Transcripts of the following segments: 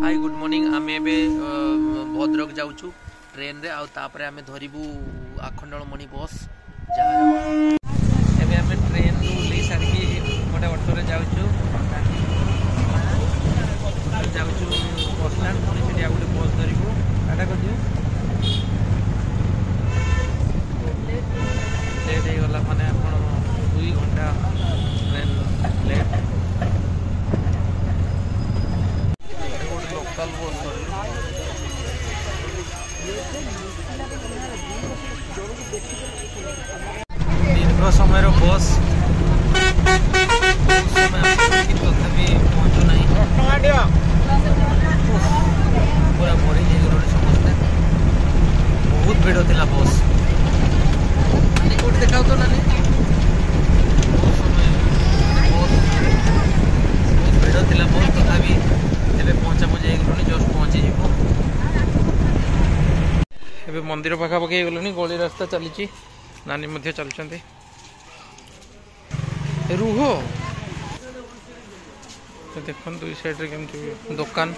hi good morning आम ए भद्रक जाऊँ train रे आउे आम धरबू आखंडलमणि बस जहाँ आम ट्रेन रू ले सारिकी गोटे अटो जाऊँ बसस्टाण पुणी से गोटे बस धरबू टाटा कर लेट हो गला माने आप 2 घंटा ट्रेन लेट लोकल बस दीर्घ समय बस तथापि पहुँचु ना पूरा भरी समस्ते बहुत भिड़ थी बस कौट देखा तो ना बहुत समय बहुत भिड़ थी बस तथापि पहुँचा पहुँचा जस्ट पहुँची ए मंदिर पाखापाखि गलुनी गली रास्ता चली नानी चलुँच रुह देख दुई साइड के दुकान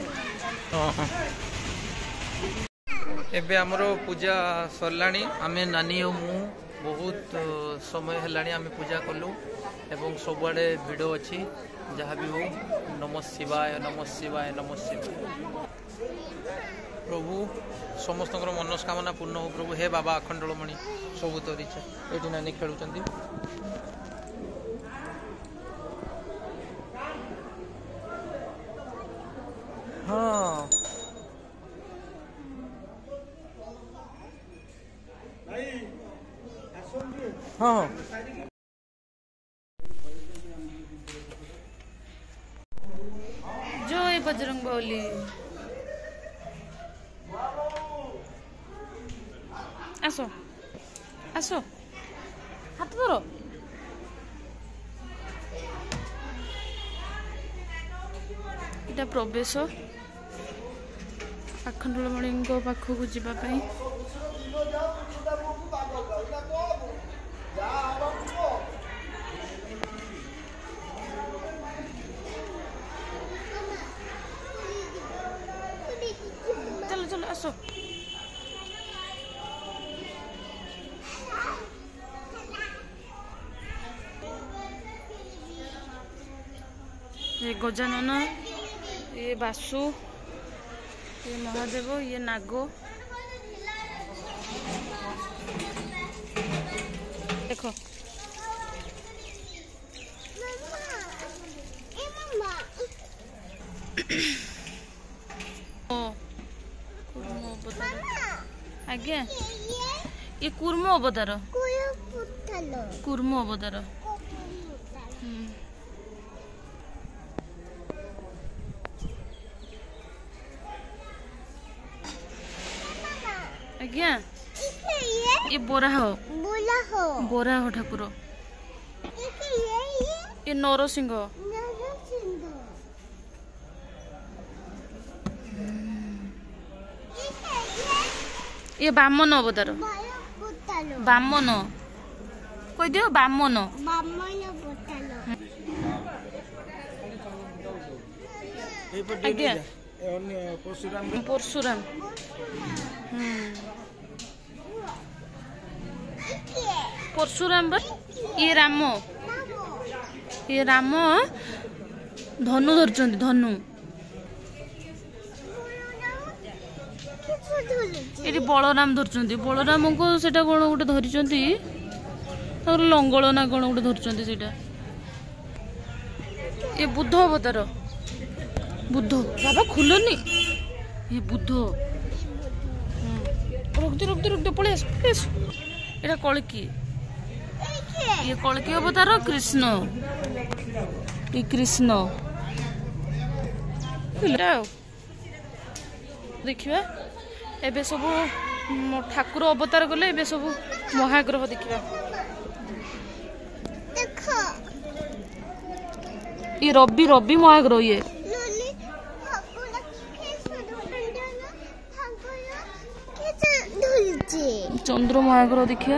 एबे आमर पूजा सरलाणी आमे नानी और मु बहुत समय है आमे पूजा कलु एवं सबुआड़े भिड़ अच्छी जहाँ भी हो नमः शिवाय नमः शिवाय नमः शिवाय प्रभु समस्त मनस्कामना पूर्ण हो प्रभु हे बाबा अखंडलमणि सब तरीछे ये नानी खेलुंट हाँ हाँ जय बजरंग बली आसो आसो हाथ धर इटा प्रवेश आखंडलमणि पाखक जावाई चलो चलो आसो ये गजानन ये बासु ये महादेव ये नागो देखो आज्ञा ये कूर्म अवतार कूर्म अवतार आज्ञा ये बोरा हो ठाकुर ये नरसिंह ये बामन अवतार बामन कह दियो बामन परशुराम परशुराम ये राम धनु धरचंदी धनु ये बलराम धरचंदी बलराम को सेटा कौन गोटे धरिचंदी लंगल ना कौन गोटे धरचंदी सेटा ये बुद्ध अवतार बुद्ध बाबा खुलनी ये बुद्ध रुक दे पड़े एटा कलकी ये कलकी अवतार कृष्ण ये कृष्ण देखिए एबे सब ठाकुर अवतार गले एबे सब महाग्रह देखिए ये रवि महाग्रह ये चंद्र महाग्रह देखिए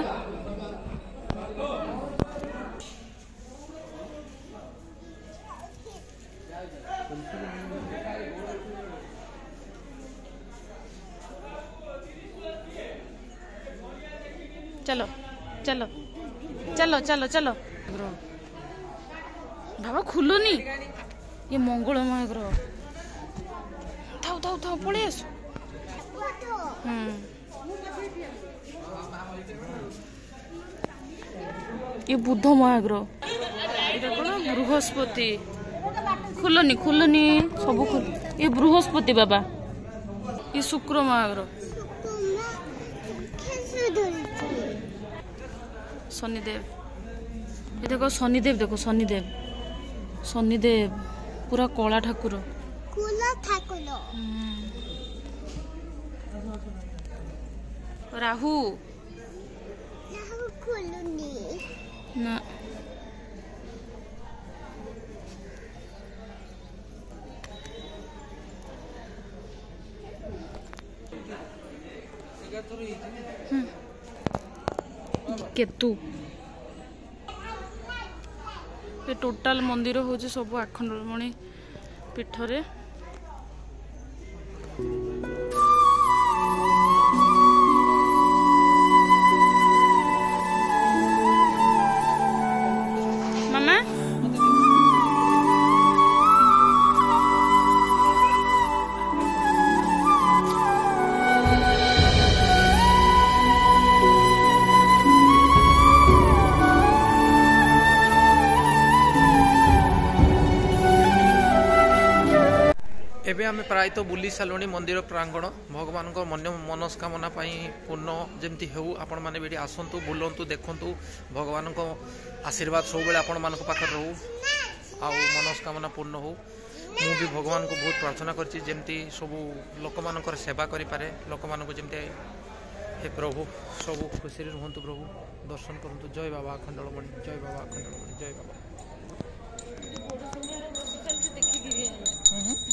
चलो चलो चलो चलो चलो बाबा खुलुनी ये मंगलमय ग्रह थाउ थाउ थाउ पड़े आस ये बुधमय ग्रह बृहस्पति खुलनी खुलनी सब खुल ये बृहस्पति बाबा ये शुक्रमय ग्रह शनिदेव ये देखो शनिदेव शनिदेव पूरा कला ठाकुर राहु ना केतु ये टोटाल मंदिर हूँ सब आखंडमणि पीठरे मामा एबे आमे प्राय तो बुली सालुनी मंदिर प्रांगण भगवान को मनस्कामना पूर्ण जमती हो आपण मैंने भी आसतु बुलंतु देखु भगवान को आशीर्वाद सब बेले आपण मान पाखे रहू आ मनस्कामना पूर्ण हो मु भी भगवान को बहुत प्रार्थना करछि जेमती सब लोक मानकर सेवा करि पारे लोक मान को जेमती हे प्रभु सब खुशी रुहंतु प्रभु दर्शन करंतु जय बाबा अखंडलमणि जय बाबा अखंडलमणि जय बाबा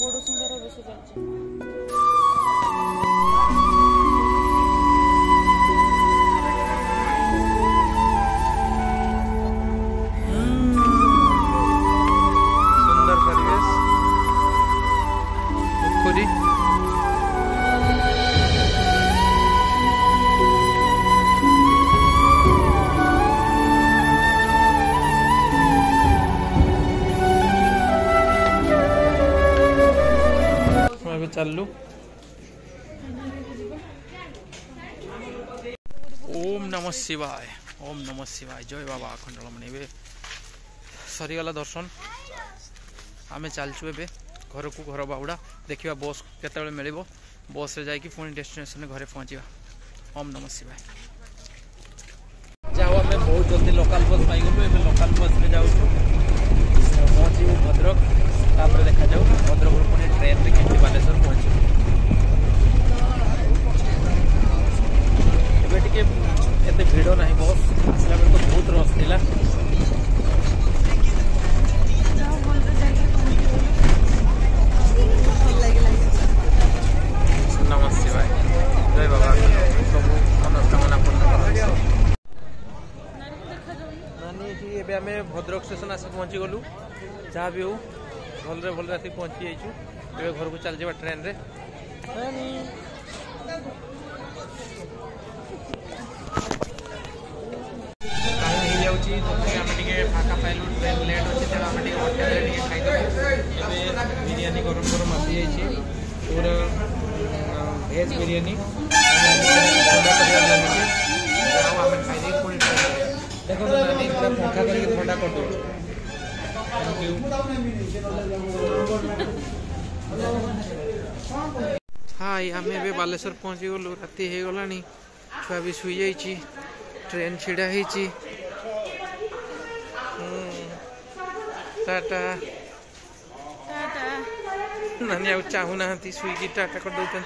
बड़ सुंदर बेसी चलছে सुंदर परिवेश पोखरी चलू ओम नमः शिवाय जय बाबा अखंडलमणि सरीगला दर्शन आम चलचु ए घर को घर बाहुड़ा देखा बस केत मिल बस रे जाकि पुणी डेस्टिनेशन घरे पहुँचा ओम नमः शिवाय जाओ आम बहुत जल्दी लोकल बस पाइगलु ए लोकल बस में जाऊँ पहुँचू भद्रक तापर देखा जाऊ भद्रक पुणी ट्रेन रे केमती बालेश्वर पहुँचू टे एत भिड़ ना बस आसला बेल तो बहुत रस थी नमः शिवाय जय बाबा सब मनस्कामना पूर्ण नानी ये आम भद्रक स्टेशन आस पहुँची गलु जहाँ भी हो भल राति पहुँची जाइए घर को चल जा ट्रेन रे फाका पाइलु ट्रेन लेट अच्छे तेना आम होटेल खाईदे बिरियानी गरम गरम आसी जाइए पूरा भेज बिरियानी आम खाई पुणी देखो नानी पूरा पंखा करके ठंडा कर दो हाय आम ए बालेश्वर पहुँची गलु राति हो गला छुआ भी शुई जाइए ट्रेन छिड़ा होती टाटा नानी चाहूना शुईकी टाटा कर दौरान